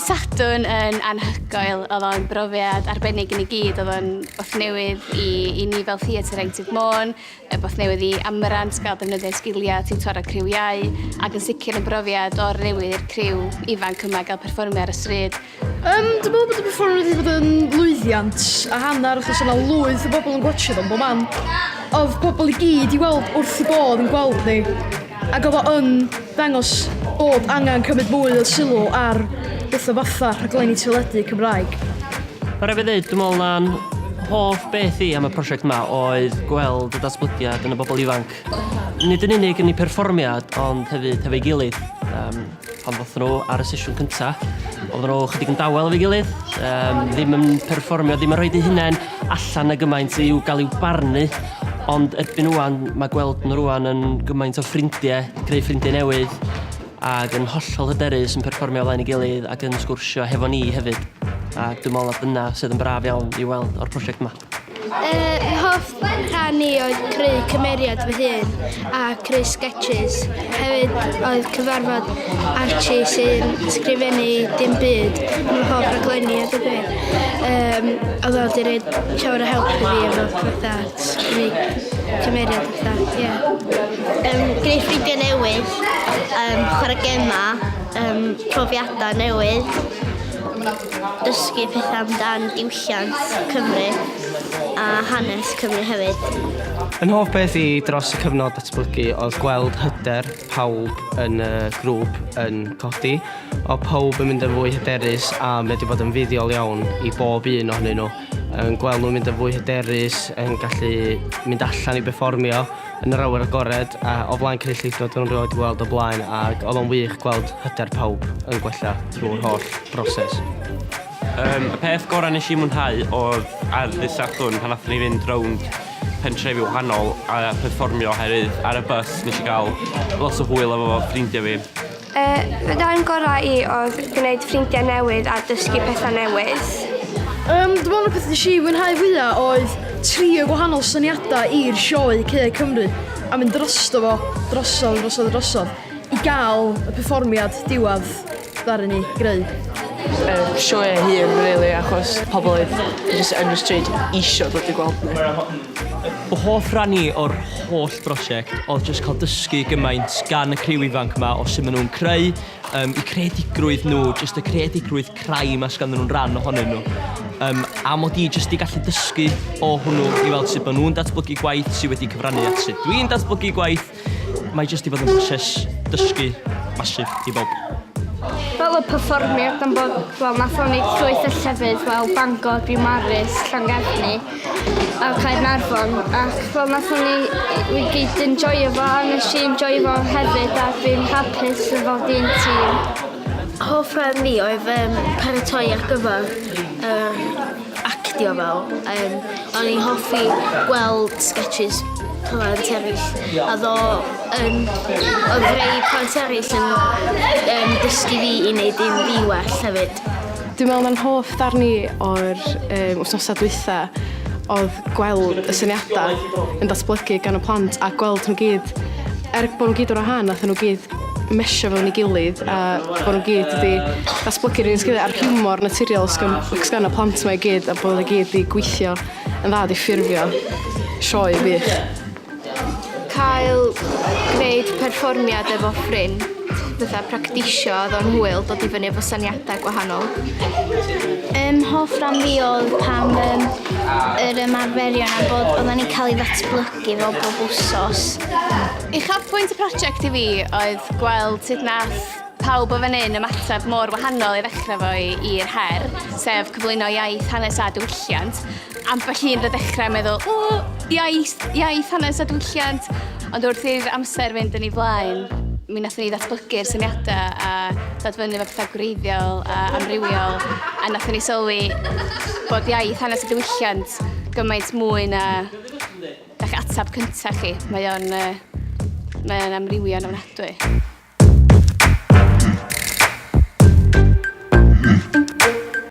Dydd Sadwrn yn anhygoel, oedd o'n brofiad arbennig i ni gyd, oedd o'n beth newydd i ni fel Theatr Ienctid Môn, beth newydd i Amrant gael defnyddio sgiliau tiwtor a criw iau, ac yn sicr yn brofiad o'r newydd i'r criw ifanc yma gael perfformio ar y stryd. Dwi'n meddwl bod y perfformiad wedi bod yn lwyddiant a hanner achos yna lwyth o bobl yn gwachio o'n bob man. Oedd pobl i gyd i weld wrth i bod yn gweld ni, ac oedd o yn ddangos bod angen cymryd mwy o sylw ar bethau fatha rhaglenni teledu Cymraeg. Mae rhaid i ddweud, dwi'n meddwl na'n hoff beth i am y prosiect yma oedd gweld y datblygiad yn y bobl ifanc. Nid yn unig yn eu perfformiad, ond hefyd hefo'i gilydd. Pan ddothon nhw ar y sesiwn cyntaf, oedden nhw chydig yn dawel efo'i gilydd, ddim yn perfformio, ddim yn rhoi eu hunain allan y gymaint i'w gael i'w barnu, ond erbyn rwan, mae gweld nhw rwan yn gymaint o ffrindiau, creu ffrindiau newydd, ac yn hollol hyderus yn perfformio flaen ei gilydd ac yn sgwrsio hefo ni hefyd. Ac dwi'n meddwl na dyna sydd yn braf iawn i weld o'r prosiect yma. Hoff rhan ni oedd creu cymeriad fy hun a creu sketches. Hefyd oedd cyfarfod Archie sy'n sgrifennu dim byd yn hoff raglenni a dim byd. Oedd o wedi rhaid llawer o help i fi efo fatha sgrifennu cymeriad fatha, ie. Greu ffrindiau newydd, chwarae gemau, profiadau newydd, dysgu pethau amdan diwylliant Cymru a hanes Cymru hefyd. Yn hoff beth i dros y cyfnod datblygu oedd gweld hyder pawb yn y grŵp yn codi. O pawb yn mynd yn fwy hyderus a wedi bod yn fuddiol iawn i bob un ohonyn nhw. Yn gweld nhw'n mynd yn fwy hyderus, yn gallu mynd allan i perfformio yn yr awyr agored a o flaen cynulleidfa dwi'n rhoi gweld o blaen ac oedd o'n wych gweld hyder pawb yn gwella drwy'r holl broses. Y peth gorau nes i mwynhau oedd ar Dydd Sadwrn pan nathon ni fynd rownd pentrefi wahanol a perfformio oherwydd ar y bus nes i gael lot o hwyl efo ffrindiau fi. Fy darn gorau i oedd gwneud ffrindiau newydd a dysgu pethau newydd. Dwi'n meddwl na peth nes i fwynhau fwyaf oedd trio gwahanol syniadau i'r sioe Caeau Cymru a mynd drosto fo, drosodd i gael y perfformiad diwadd ddaru ni greu. Sioe hun, really, achos pobl oedd jyst yn y stryd isio dod i gweld ni. O hoff rannu o'r holl brosiect oedd jyst cael dysgu gymaint gan y criw ifanc yma o sut maen nhw'n creu, i creadigrwydd nhw, jyst y creadigrwydd crime as gan nhw'n rhan ohonyn nhw. A mod i jyst i gallu dysgu o hwnnw i weld sut maen nhw'n datblygu gwaith sydd wedi cyfrannu at sut dwi'n datblygu gwaith. Mae jyst i fod yn broses dysgu masif i bob. Fel y perfformiad am bod, nathon ni llwyth o llefydd fel Bangor, Beaumaris, Llangefni a Caernarfon. Ac nathon ni gyd enjoyo fo a nes i enjoyo fo hefyd a fi'n hapus efo di'n tîm. Hoff rhan ni oedd paratoi ar gyfer actio fel. O'n i'n hoffi gweld sketches plant eraill a oedd rhai plant eraill yn dysgu fi i wneud un fi well hefyd. Dwi'n meddwl na'n hoff ddarni o'r wythnosau dwytha oedd gweld y syniadau yn datblygu gan y plant a gweld nhw gyd, bod nhw gyd o'r rhan, nath nhw gyd mesio fel ni gilydd a bod nhw gyd wedi datblygu'r un sgilydd a'r hiwmor naturiol sgan y plant yma i gyd a bod nhw gyd wedi gweithio yn dda i ffurfio sioe wych. Cael gwneud perfformiad efo ffrind, fatha practisio oedd o'n hwyl dod i fyny efo syniadau gwahanol. Hoff rhan fi oedd pam yr ymarferion a bod oedden ni'n cael ei ddatblygu fel bob wsos. Uchafbwynt y prosiect i fi oedd gweld sut nath pawb o fan hyn ymateb mor wahanol i ddechrau fo i'r her, sef cyflwyno iaith, hanes a diwylliant. Ambell un yn dechrau meddwl, iaith, hanes a diwylliant, ond wrth i'r amser fynd yn ei flaen, mi nathon ni ddatblygu'r syniadau a dod fyny efo pethau gwreiddiol a amrywiol, a nathon ni sylwi bod iaith, hanes a diwylliant gymaint mwy na eich atab cyntaf chi. Mae o'n amrywio'n ofnadwy.